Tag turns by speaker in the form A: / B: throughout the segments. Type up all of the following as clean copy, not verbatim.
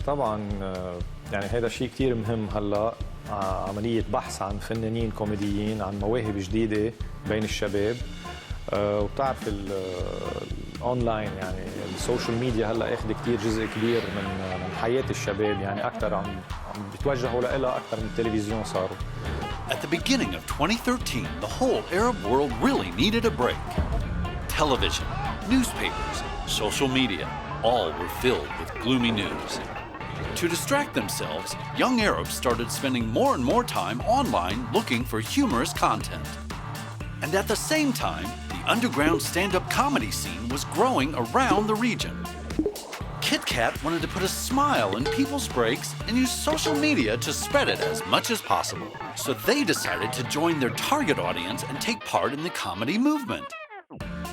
A: طبعا يعني هذا شيء كتير مهم هلا، عملية بحث عن فنانين كوميديين، عن مواهب جديدة بين الشباب. وبتعرف الاونلاين يعني السوشيال ميديا هلا اخذ كتير جزء كبير من حياة الشباب، يعني اكثر عم بيتوجهوا لها اكثر من التلفزيون صاروا.
B: At the beginning of 2013, the whole Arab world really needed a break. Television, newspapers, social media, all were filled with gloomy news. To distract themselves, young Arabs started spending more and more time online looking for humorous content. And at the same time, the underground stand-up comedy scene was growing around the region. KitKat wanted to put a smile in people's breaks and use social media to spread it as much as possible. So they decided to join their target audience and take part in the comedy movement.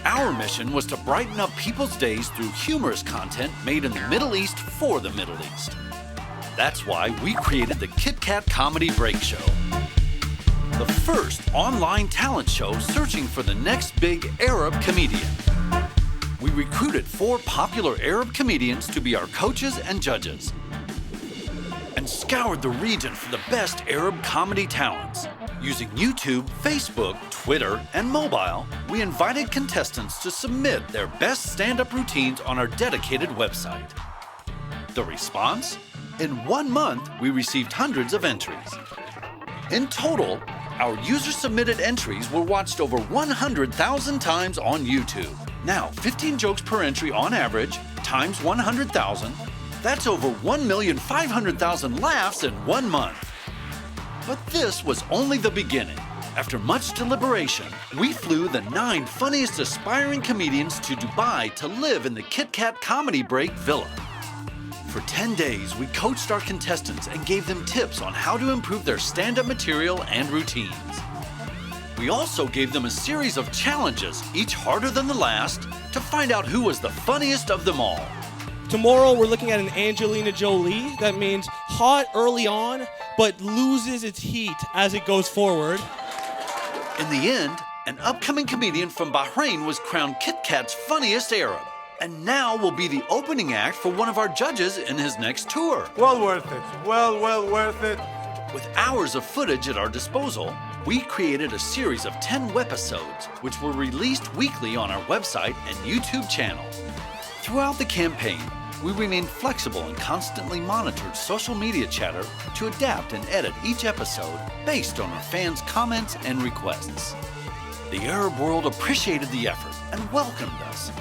B: Our mission was to brighten up people's days through humorous content made in the Middle East for the Middle East. That's why we created the KitKat Comedy Break Show, the first online talent show searching for the next big Arab comedian. We recruited 4 popular Arab comedians to be our coaches and judges, and scoured the region for the best Arab comedy talents. Using YouTube, Facebook, Twitter, and mobile, we invited contestants to submit their best stand-up routines on our dedicated website. The response? In 1 month, we received hundreds of entries. In total, our user-submitted entries were watched over 100,000 times on YouTube. Now, 15 jokes per entry on average, times 100,000, that's over 1,500,000 laughs in 1 month. But this was only the beginning. After much deliberation, we flew the 9 funniest aspiring comedians to Dubai to live in the KitKat Comedy Break Villa. For 10 days, we coached our contestants and gave them tips on how to improve their stand-up material and routines. We also gave them a series of challenges, each harder than the last, to find out who was the funniest of them all.
C: Tomorrow we're looking at an Angelina Jolie. That means hot early on, but loses its heat as it goes forward.
B: In the end, an upcoming comedian from Bahrain was crowned KitKat's funniest Arab, and now will be the opening act for one of our judges in his next tour.
D: Well worth it. Well worth it.
B: With hours of footage at our disposal, we created a series of 10 webisodes, which were released weekly on our website and YouTube channel. Throughout the campaign, we remained flexible and constantly monitored social media chatter to adapt and edit each episode based on our fans' comments and requests. The Arab world appreciated the effort and welcomed us.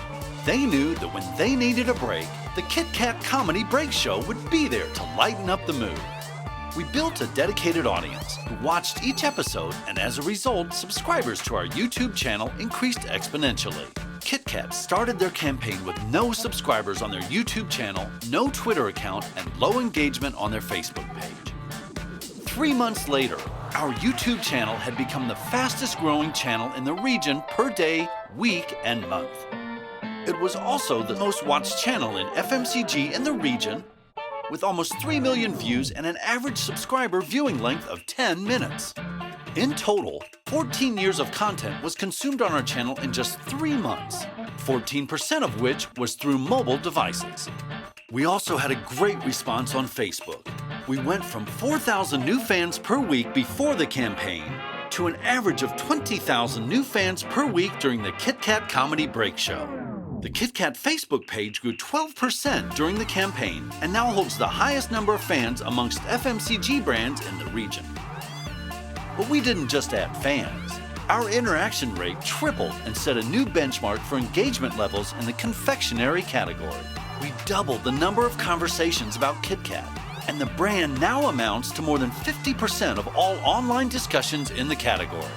B: They knew that when they needed a break, the KitKat Comedy Break Show would be there to lighten up the mood. We built a dedicated audience who watched each episode, and as a result, subscribers to our YouTube channel increased exponentially. KitKat started their campaign with no subscribers on their YouTube channel, no Twitter account, and low engagement on their Facebook page. 3 months later, our YouTube channel had become the fastest growing channel in the region per day, week, and month. It was also the most watched channel in FMCG in the region, with almost 3 million views and an average subscriber viewing length of 10 minutes. In total, 14 years of content was consumed on our channel in just 3 months, 14% of which was through mobile devices. We also had a great response on Facebook. We went from 4,000 new fans per week before the campaign to an average of 20,000 new fans per week during the KitKat Comedy Break Show. The KitKat Facebook page grew 12% during the campaign and now holds the highest number of fans amongst FMCG brands in the region. But we didn't just add fans. Our interaction rate tripled and set a new benchmark for engagement levels in the confectionery category. We doubled the number of conversations about KitKat, and the brand now amounts to more than 50% of all online discussions in the category.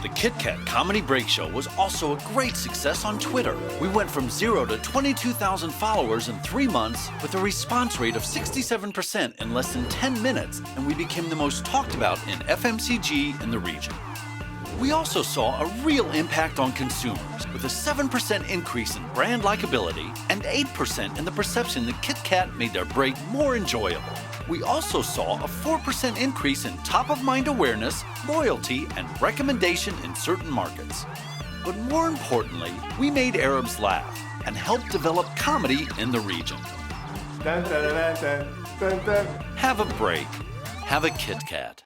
B: The KitKat Comedy Break Show was also a great success on Twitter. We went from 0 to 22,000 followers in 3 months with a response rate of 67% in less than 10 minutes, and we became the most talked about in FMCG in the region. We also saw a real impact on consumers, with a 7% increase in brand likability and 8% in the perception that KitKat made their break more enjoyable. We also saw a 4% increase in top-of-mind awareness, loyalty, and recommendation in certain markets. But more importantly, we made Arabs laugh and helped develop comedy in the region.
D: Dun, dun, dun, dun, dun, dun.
B: Have a break. Have a KitKat.